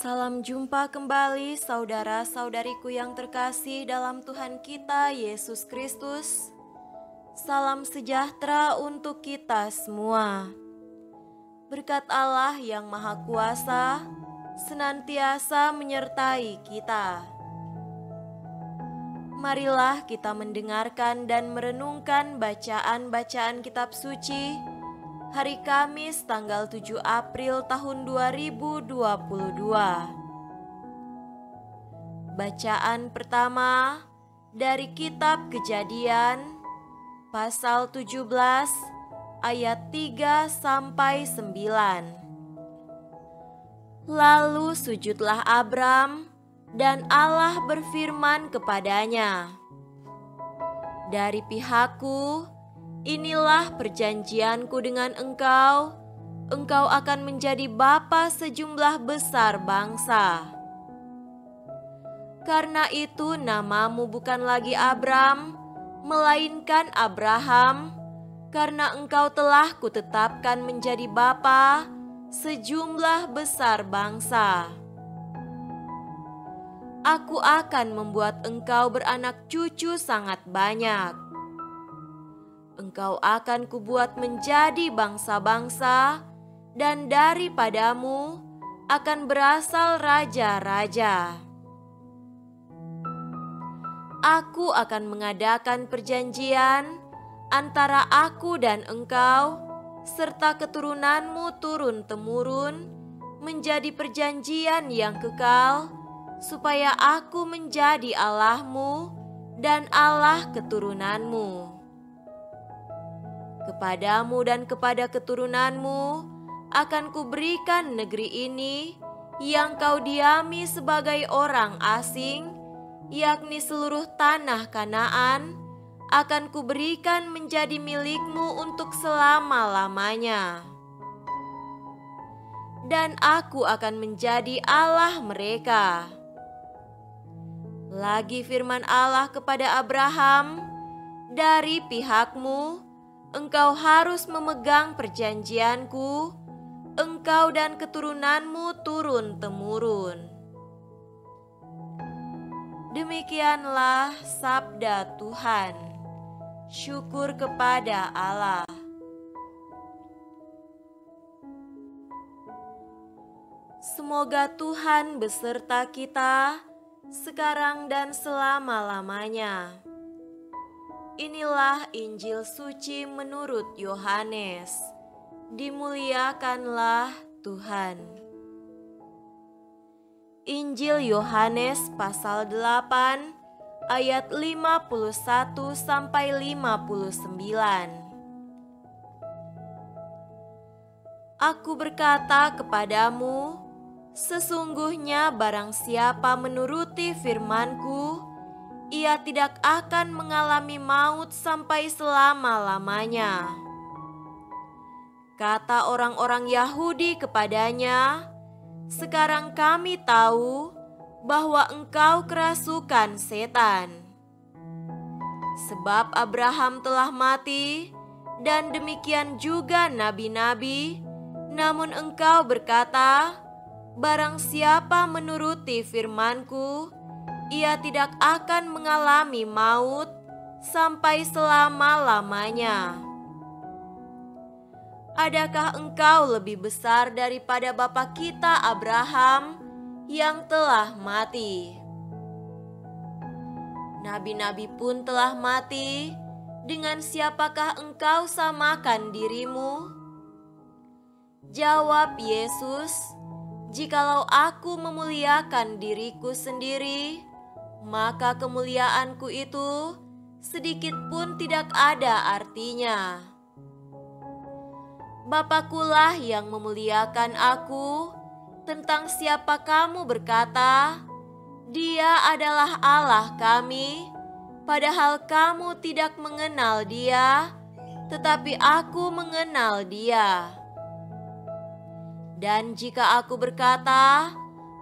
Salam jumpa kembali saudara-saudariku yang terkasih dalam Tuhan kita Yesus Kristus. Salam sejahtera untuk kita semua. Berkat Allah yang Maha Kuasa senantiasa menyertai kita. Marilah kita mendengarkan dan merenungkan bacaan-bacaan kitab suci hari Kamis tanggal 7 April tahun 2022. Bacaan pertama dari kitab Kejadian pasal 17 ayat 3 sampai 9. Lalu sujudlah Abram dan Allah berfirman kepadanya, "Dari pihakku, inilah perjanjianku dengan engkau. Engkau akan menjadi bapa sejumlah besar bangsa. Karena itu namamu bukan lagi Abram, melainkan Abraham, karena engkau telah kutetapkan menjadi bapa sejumlah besar bangsa. Aku akan membuat engkau beranak cucu sangat banyak. Engkau akan kubuat menjadi bangsa-bangsa, dan daripadamu akan berasal raja-raja. Aku akan mengadakan perjanjian antara aku dan engkau, serta keturunanmu turun-temurun, menjadi perjanjian yang kekal, supaya aku menjadi Allahmu dan Allah keturunanmu. Kepadamu dan kepada keturunanmu akan kuberikan negeri ini yang kau diami sebagai orang asing, yakni seluruh tanah Kanaan, akan kuberikan menjadi milikmu untuk selama-lamanya. Dan aku akan menjadi Allah mereka." Lagi firman Allah kepada Abraham, "Dari pihakmu, engkau harus memegang perjanjianku, engkau dan keturunanmu turun-temurun." Demikianlah sabda Tuhan. Syukur kepada Allah. Semoga Tuhan beserta kita sekarang dan selama-lamanya. Inilah Injil suci menurut Yohanes. Dimuliakanlah Tuhan. Injil Yohanes pasal 8 ayat 51 sampai 59. Aku berkata kepadamu, sesungguhnya barang siapa menuruti firman-Ku, ia tidak akan mengalami maut sampai selama-lamanya. Kata orang-orang Yahudi kepadanya, "Sekarang kami tahu bahwa engkau kerasukan setan. Sebab Abraham telah mati, dan demikian juga nabi-nabi, namun engkau berkata, barang siapa menuruti firman-Ku, ia tidak akan mengalami maut sampai selama-lamanya. Adakah engkau lebih besar daripada bapa kita Abraham yang telah mati? Nabi-nabi pun telah mati, dengan siapakah engkau samakan dirimu?" Jawab Yesus, "Jikalau aku memuliakan diriku sendiri, maka kemuliaanku itu sedikit pun tidak ada artinya. Bapakulah yang memuliakan aku. Tentang siapa kamu berkata, Dia adalah Allah kami, padahal kamu tidak mengenal Dia, tetapi aku mengenal Dia. Dan jika aku berkata,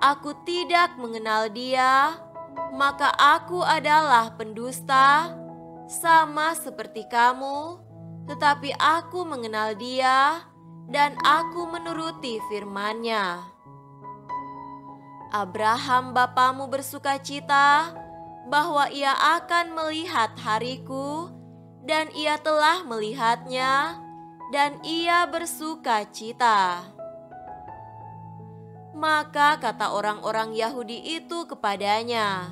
aku tidak mengenal Dia, maka aku adalah pendusta, sama seperti kamu, tetapi aku mengenal Dia dan aku menuruti firman-Nya. Abraham bapamu bersukacita bahwa ia akan melihat hariku, dan ia telah melihatnya, dan ia bersukacita." Maka kata orang-orang Yahudi itu kepadanya,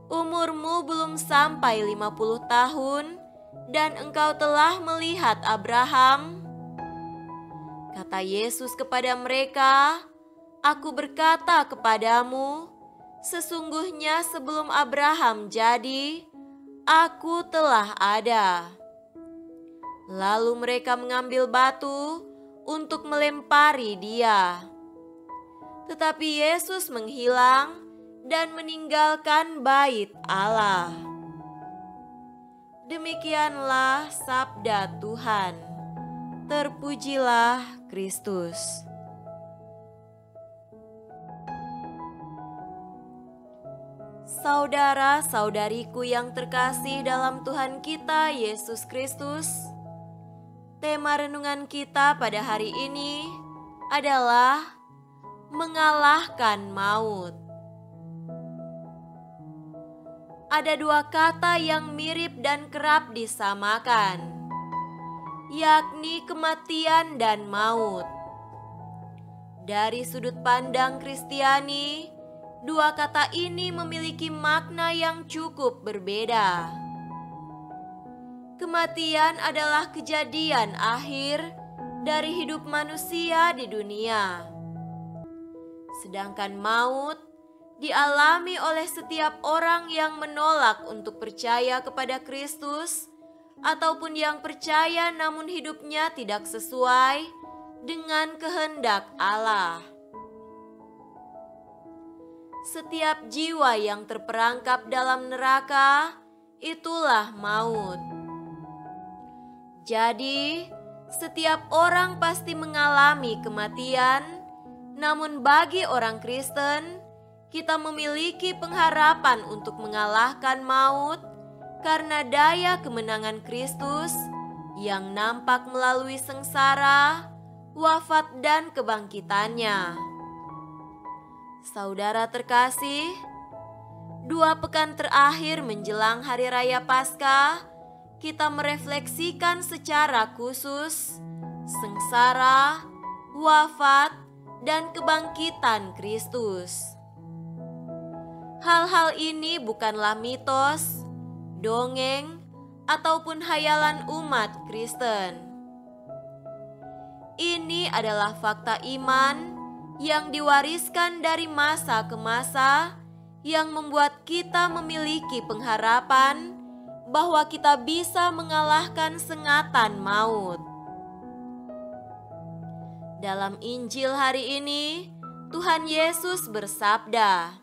"Umurmu belum sampai 50 tahun, dan engkau telah melihat Abraham?" Kata Yesus kepada mereka, "Aku berkata kepadamu, sesungguhnya sebelum Abraham jadi, Aku telah ada." Lalu mereka mengambil batu untuk melempari dia. Tetapi Yesus menghilang dan meninggalkan bait Allah. Demikianlah sabda Tuhan. Terpujilah Kristus. Saudara-saudariku yang terkasih dalam Tuhan kita Yesus Kristus, tema renungan kita pada hari ini adalah mengalahkan maut. Ada dua kata yang mirip dan kerap disamakan, yakni kematian dan maut. Dari sudut pandang Kristiani, dua kata ini memiliki makna yang cukup berbeda. Kematian adalah kejadian akhir dari hidup manusia di dunia. Sedangkan maut dialami oleh setiap orang yang menolak untuk percaya kepada Kristus, ataupun yang percaya namun hidupnya tidak sesuai dengan kehendak Allah. Setiap jiwa yang terperangkap dalam neraka, itulah maut. Jadi, setiap orang pasti mengalami kematian, namun bagi orang Kristen, kita memiliki pengharapan untuk mengalahkan maut karena daya kemenangan Kristus yang nampak melalui sengsara, wafat, dan kebangkitannya. Saudara terkasih, 2 pekan terakhir menjelang Hari Raya Paskah, kita merefleksikan secara khusus sengsara, wafat, dan kebangkitan Kristus. Hal-hal ini bukanlah mitos, dongeng, ataupun hayalan umat Kristen. Ini adalah fakta iman yang diwariskan dari masa ke masa, yang membuat kita memiliki pengharapan bahwa kita bisa mengalahkan sengatan maut. Dalam Injil hari ini, Tuhan Yesus bersabda,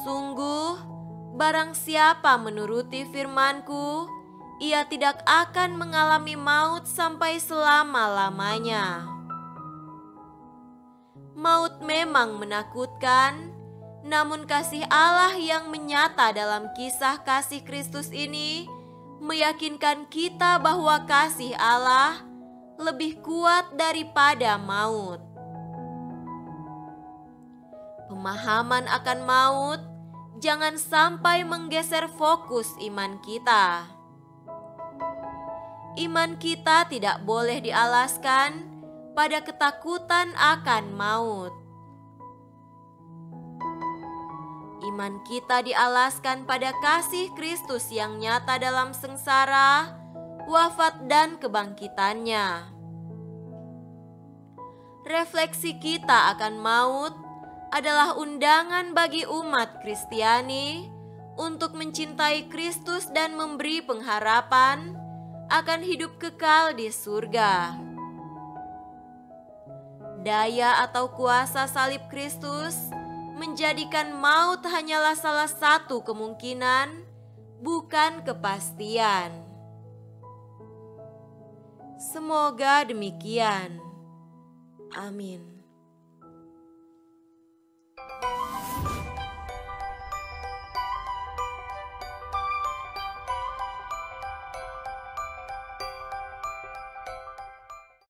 "Sungguh, barang siapa menuruti firman-Ku, ia tidak akan mengalami maut sampai selama-lamanya." Maut memang menakutkan, namun kasih Allah yang menyata dalam kisah kasih Kristus ini meyakinkan kita bahwa kasih Allah lebih kuat daripada maut. Pemahaman akan maut jangan sampai menggeser fokus iman kita. Iman kita tidak boleh dialaskan pada ketakutan akan maut. Iman kita dialaskan pada kasih Kristus yang nyata dalam sengsara, wafat, dan kebangkitannya. Refleksi kita akan maut adalah undangan bagi umat Kristiani untuk mencintai Kristus dan memberi pengharapan akan hidup kekal di surga. Daya atau kuasa salib Kristus menjadikan maut hanyalah salah satu kemungkinan, bukan kepastian. Semoga demikian. Amin.